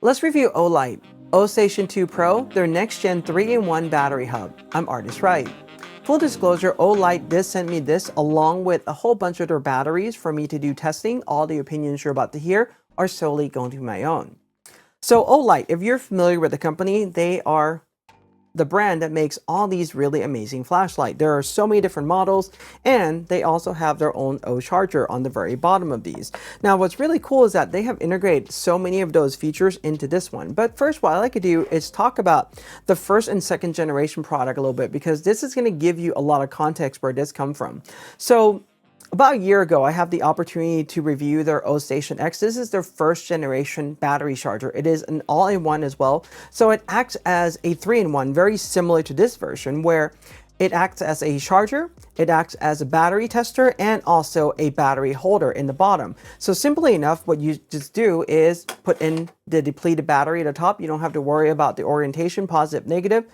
Let's review Olight, Ostation 2 Pro, their next-gen 3-in-1 battery hub. I'm ArtIsRight. Full disclosure, Olight did send me this along with a whole bunch of their batteries for me to do testing. All the opinions you're about to hear are solely going to be my own. So Olight, if you're familiar with the company, they are the brand that makes all these really amazing flashlights. There are so many different models, and they also have their own O charger on the very bottom of these. Now, what's really cool is that they have integrated so many of those features into this one. But first, what I like to do is talk about the first and second generation product a little bit, because this is going to give you a lot of context where this come from. So about a year ago, I have the opportunity to review their Ostation X. This is their first generation battery charger. It is an all-in-one as well. So it acts as a 3-in-1, very similar to this version, where it acts as a charger, it acts as a battery tester, and also a battery holder in the bottom. So simply enough, what you just do is put in the depleted battery at the top. You don't have to worry about the orientation, positive, negative.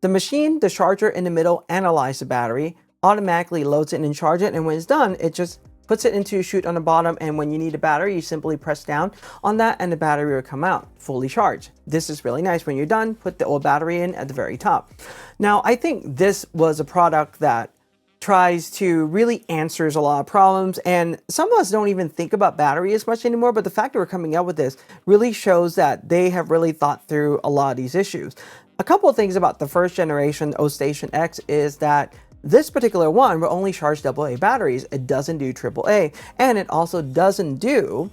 The machine, the charger in the middle, analyze the battery, automatically loads it and charge it, and when it's done, it just puts it into a chute on the bottom, and when you need a battery, you simply press down on that and the battery will come out fully charged. This is really nice. When you're done, put the old battery in at the very top. Now, I think this was a product that tries to really answers a lot of problems, and some of us don't even think about battery as much anymore, but the fact that we're coming out with this really shows that they have really thought through a lot of these issues. A couple of things about the first generation Ostation X is that this particular one will only charge AA batteries. It doesn't do AAA, and it also doesn't do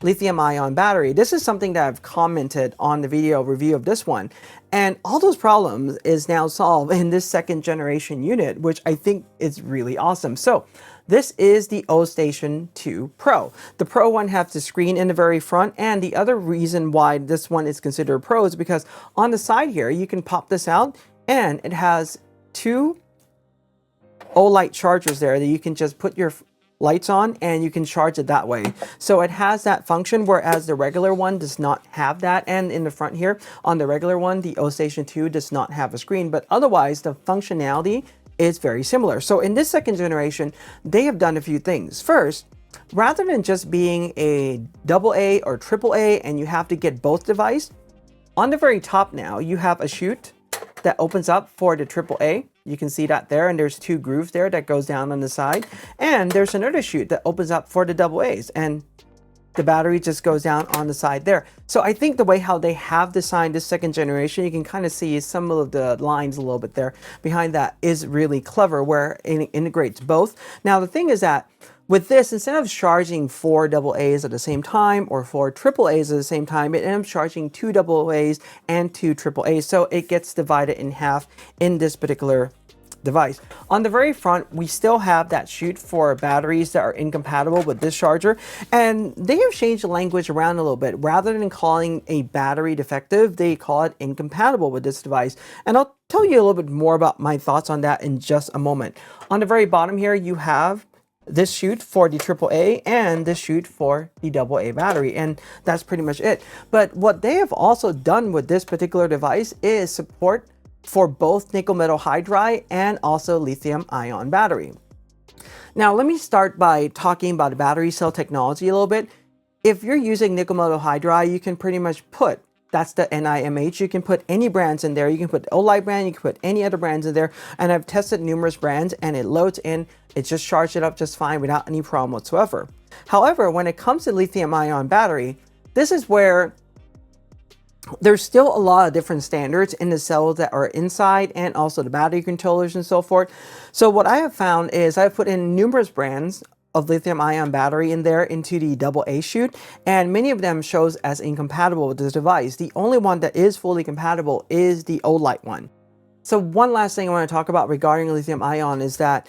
lithium-ion battery. This is something that I've commented on the video review of this one, and all those problems is now solved in this second generation unit, which I think is really awesome. So this is the Ostation 2 Pro. The Pro one has the screen in the very front, and the other reason why this one is considered Pro is because on the side here, you can pop this out, and it has two Olight chargers there that you can just put your lights on and you can charge it that way. So it has that function, whereas the regular one does not have that. And in the front here on the regular one, the Ostation 2 does not have a screen, but otherwise the functionality is very similar. So in this second generation, they have done a few things. First, rather than just being a AA or AAA and you have to get both devices, on the very top now you have a chute that opens up for the AAA. You can see that there, and there's two grooves there that goes down on the side, and there's another chute that opens up for the AA's, and the battery just goes down on the side there. So I think the way how they have designed this second generation, you can kind of see some of the lines a little bit there behind that is really clever, where it integrates both. Now the thing is that with this, instead of charging 4 AA's at the same time or 4 AAA's at the same time, it ends up charging 2 AA's and 2 AAA's. So it gets divided in half in this particular device. On the very front, we still have that chute for batteries that are incompatible with this charger, and they have changed the language around a little bit. Rather than calling a battery defective, they call it incompatible with this device, and I'll tell you a little bit more about my thoughts on that in just a moment. On the very bottom here, you have this chute for the AAA and this chute for the AA battery, and that's pretty much it. But what they have also done with this particular device is support for both nickel metal hydride and also lithium ion battery. Now let me start by talking about the battery cell technology a little bit. If you're using nickel metal hydride, you can pretty much put, that's the Ni MH, you can put any brands in there. You can put Olight brand, you can put any other brands in there, and I've tested numerous brands and it loads in, it just charges it up just fine without any problem whatsoever. However, when it comes to lithium ion battery, this is where there's still a lot of different standards in the cells that are inside, and also the battery controllers and so forth. So what I have found is I've put in numerous brands of lithium ion battery in there into the AA chute, and many of them shows as incompatible with this device. The only one that is fully compatible is the Olight one. So one last thing I want to talk about regarding lithium ion is that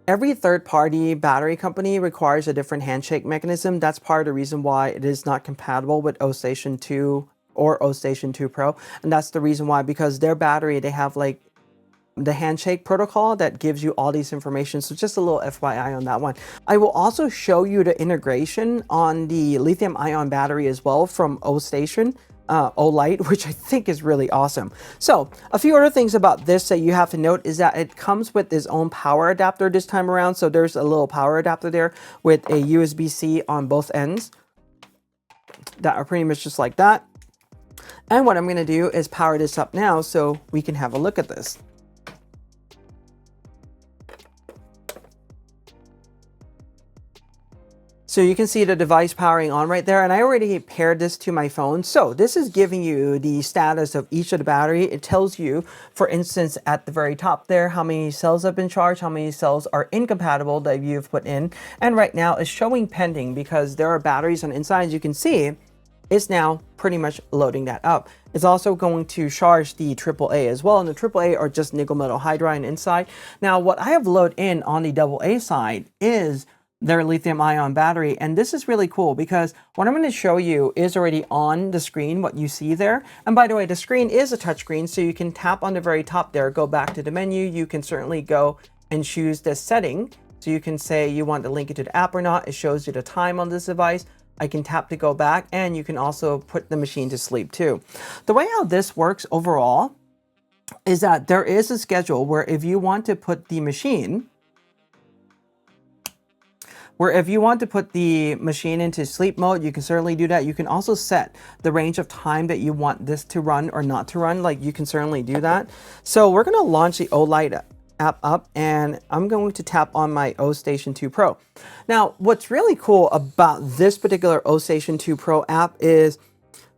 every third-party battery company requires a different handshake mechanism. That's part of the reason why it is not compatible with Ostation 2 or Ostation 2 Pro, and that's the reason why, because their battery, they have like the handshake protocol that gives you all these information. So just a little FYI on that one. I will also show you the integration on the lithium ion battery as well from Ostation, Olight, which I think is really awesome. So a few other things about this that you have to note is that it comes with its own power adapter this time around. So there's a little power adapter there with a USB-C on both ends that are pretty much just like that. And what I'm going to do is power this up now so we can have a look at this. So you can see the device powering on right there, and I already paired this to my phone. So this is giving you the status of each of the battery. It tells you, for instance, at the very top there, how many cells have been charged, how many cells are incompatible that you've put in. And right now it's showing pending because there are batteries on the inside. As you can see, it's now pretty much loading that up. It's also going to charge the AAA as well, and the AAA are just nickel metal hydride inside. Now, what I have loaded in on the AA side is their lithium ion battery, and this is really cool because what I'm going to show you is already on the screen, what you see there. And by the way, the screen is a touch screen, so you can tap on the very top there, go back to the menu. You can certainly go and choose the setting. So you can say you want to link it to the app or not. It shows you the time on this device. I can tap to go back, and you can also put the machine to sleep too. The way how this works overall is that there is a schedule where if you want to put the machine into sleep mode, you can certainly do that. You can also set the range of time that you want this to run or not to run. Like, you can certainly do that. So we're going to launch the Olight app up, and I'm going to tap on my Ostation 2 Pro. Now, what's really cool about this particular Ostation 2 Pro app is,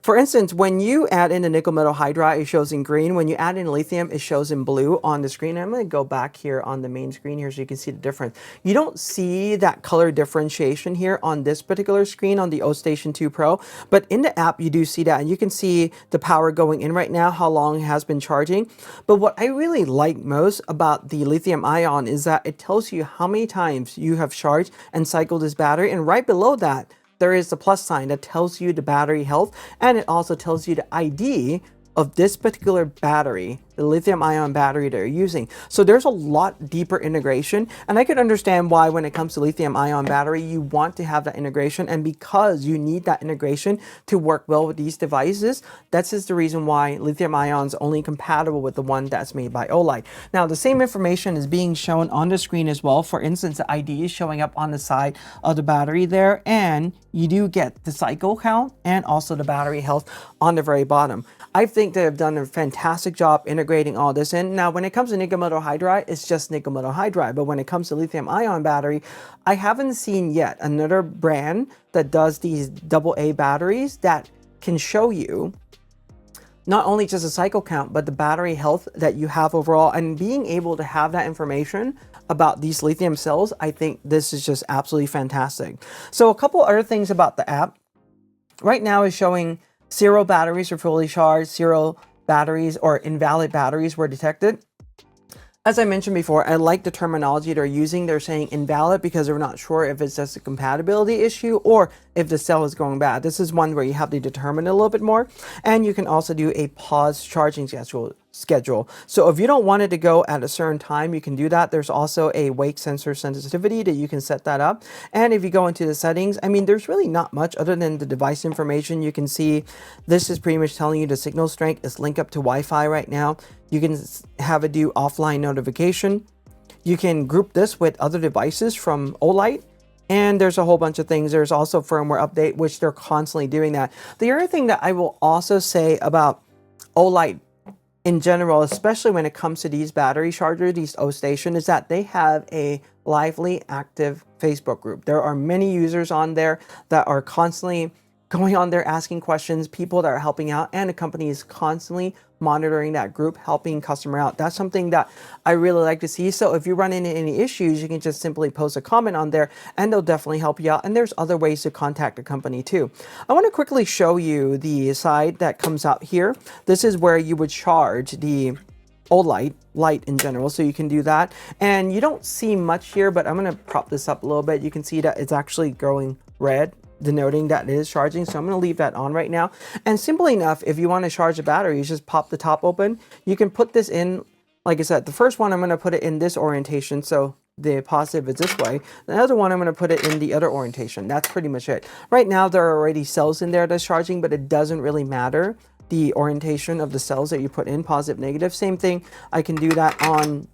for instance, when you add in the nickel metal hydride, it shows in green. When you add in lithium, it shows in blue on the screen. I'm going to go back here on the main screen here so you can see the difference. You don't see that color differentiation here on this particular screen on the Ostation 2 Pro, but in the app, you do see that. And you can see the power going in right now, how long it has been charging. But what I really like most about the lithium ion is that it tells you how many times you have charged and cycled this battery. And right below that, there is the plus sign that tells you the battery health, and it also tells you the ID of this particular battery, the lithium ion battery they're using. So there's a lot deeper integration, and I could understand why when it comes to lithium ion battery, you want to have that integration, and because you need that integration to work well with these devices, that's just the reason why lithium ion is only compatible with the one that's made by Olight. Now, the same information is being shown on the screen as well. For instance, the ID is showing up on the side of the battery there, and you do get the cycle count and also the battery health on the very bottom. I think they have done a fantastic job integrating all this in. Now, when it comes to nickel metal hydride, it's just nickel metal hydride. But when it comes to lithium ion battery, I haven't seen yet another brand that does these AA batteries that can show you not only just a cycle count, but the battery health that you have overall. And being able to have that information about these lithium cells, I think this is just absolutely fantastic. So a couple other things about the app. Right now is showing 0 batteries are fully charged, 0 batteries or invalid batteries were detected. As I mentioned before, I like the terminology they're using. They're saying invalid because they're not sure if it's just a compatibility issue or if the cell is going bad. This is one where you have to determine it a little bit more. And you can also do a pause charging schedule. So if you don't want it to go at a certain time, you can do that. There's also a wake sensor sensitivity that you can set that up. And if you go into the settings, I mean, there's really not much other than the device information. You can see this is pretty much telling you the signal strength is linked up to Wi-Fi right now. You can have it do offline notification. You can group this with other devices from Olight. And there's a whole bunch of things. There's also firmware update, which they're constantly doing that. The other thing that I will also say about Olight in general, especially when it comes to these battery chargers, these Ostation, is that they have a lively, active Facebook group. There are many users on there that are constantly going on there asking questions, people that are helping out, and the company is constantly monitoring that group, helping customer out. That's something that I really like to see. So if you run into any issues, you can just simply post a comment on there and they'll definitely help you out. And there's other ways to contact the company too. I want to quickly show you the side that comes out here. This is where you would charge the Olight light in general, so you can do that. And you don't see much here, but I'm going to prop this up a little bit. You can see that it's actually going red, denoting that it is charging. So I'm going to leave that on right now. And simply enough, if you want to charge a battery, you just pop the top open. You can put this in, like I said, the first one, I'm going to put it in this orientation. So the positive is this way. The other one, I'm going to put it in the other orientation. That's pretty much it. Right now, there are already cells in there that's charging, but it doesn't really matter the orientation of the cells that you put in, positive, negative. Same thing, I can do that on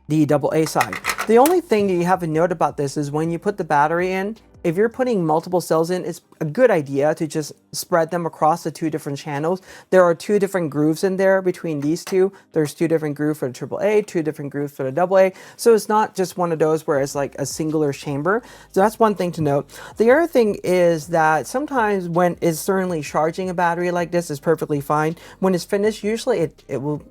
the AA side. The only thing that you have to note about this is when you put the battery in, if you're putting multiple cells in, it's a good idea to just spread them across the 2 different channels. There are 2 different grooves in there between these 2. There's 2 different grooves for the AAA, 2 different grooves for the AA. So it's not just one of those where it's like a singular chamber. So that's one thing to note. The other thing is that sometimes when it's certainly charging a battery like this is perfectly fine. When it's finished, usually it will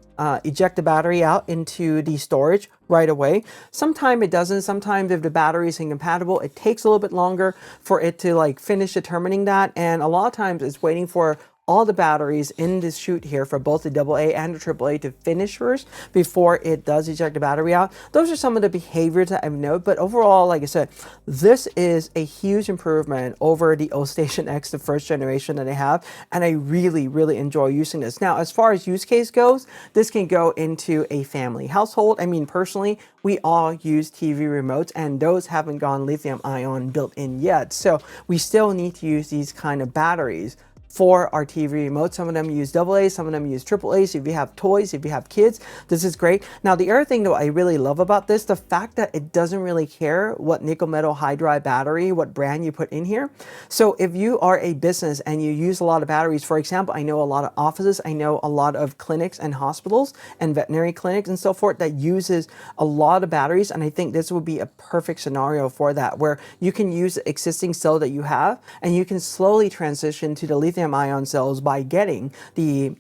eject the battery out into the storage right away. Sometimes it doesn't. Sometimes if the battery is incompatible, it takes a little bit longer for it to like finish determining that. And a lot of times it's waiting for all the batteries in this chute here for both the AA and the AAA to finish first before it does eject the battery out. Those are some of the behaviors that I've noted, but overall, like I said, this is a huge improvement over the Ostation X, the first generation that I have, and I really, really enjoy using this. Now, as far as use case goes, this can go into a family household. I mean, personally, we all use TV remotes, and those haven't gone lithium ion built in yet, so we still need to use these kind of batteries for our TV remote. Some of them use AA, some of them use AAA. So if you have toys, if you have kids, this is great. Now, the other thing that I really love about this, the fact that it doesn't really care what nickel metal hydride battery, what brand you put in here. So if you are a business and you use a lot of batteries, for example, I know a lot of offices, I know a lot of clinics and hospitals and veterinary clinics and so forth that uses a lot of batteries. And I think this would be a perfect scenario for that, where you can use the existing cell that you have and you can slowly transition to the lithium ion cells by getting the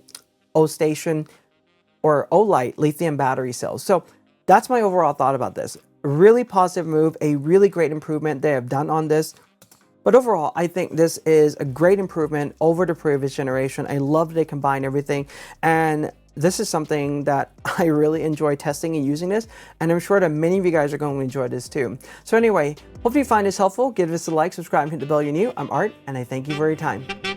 Ostation or Olight lithium battery cells. So that's my overall thought about this. Really positive move, a really great improvement they have done on this. But overall, I think this is a great improvement over the previous generation. I love that they combine everything, and this is something that I really enjoy testing and using this, and I'm sure that many of you guys are going to enjoy this too. So anyway, hope you find this helpful. Give this a like, subscribe, and hit the bell if you're new. I'm Art, and I thank you for your time.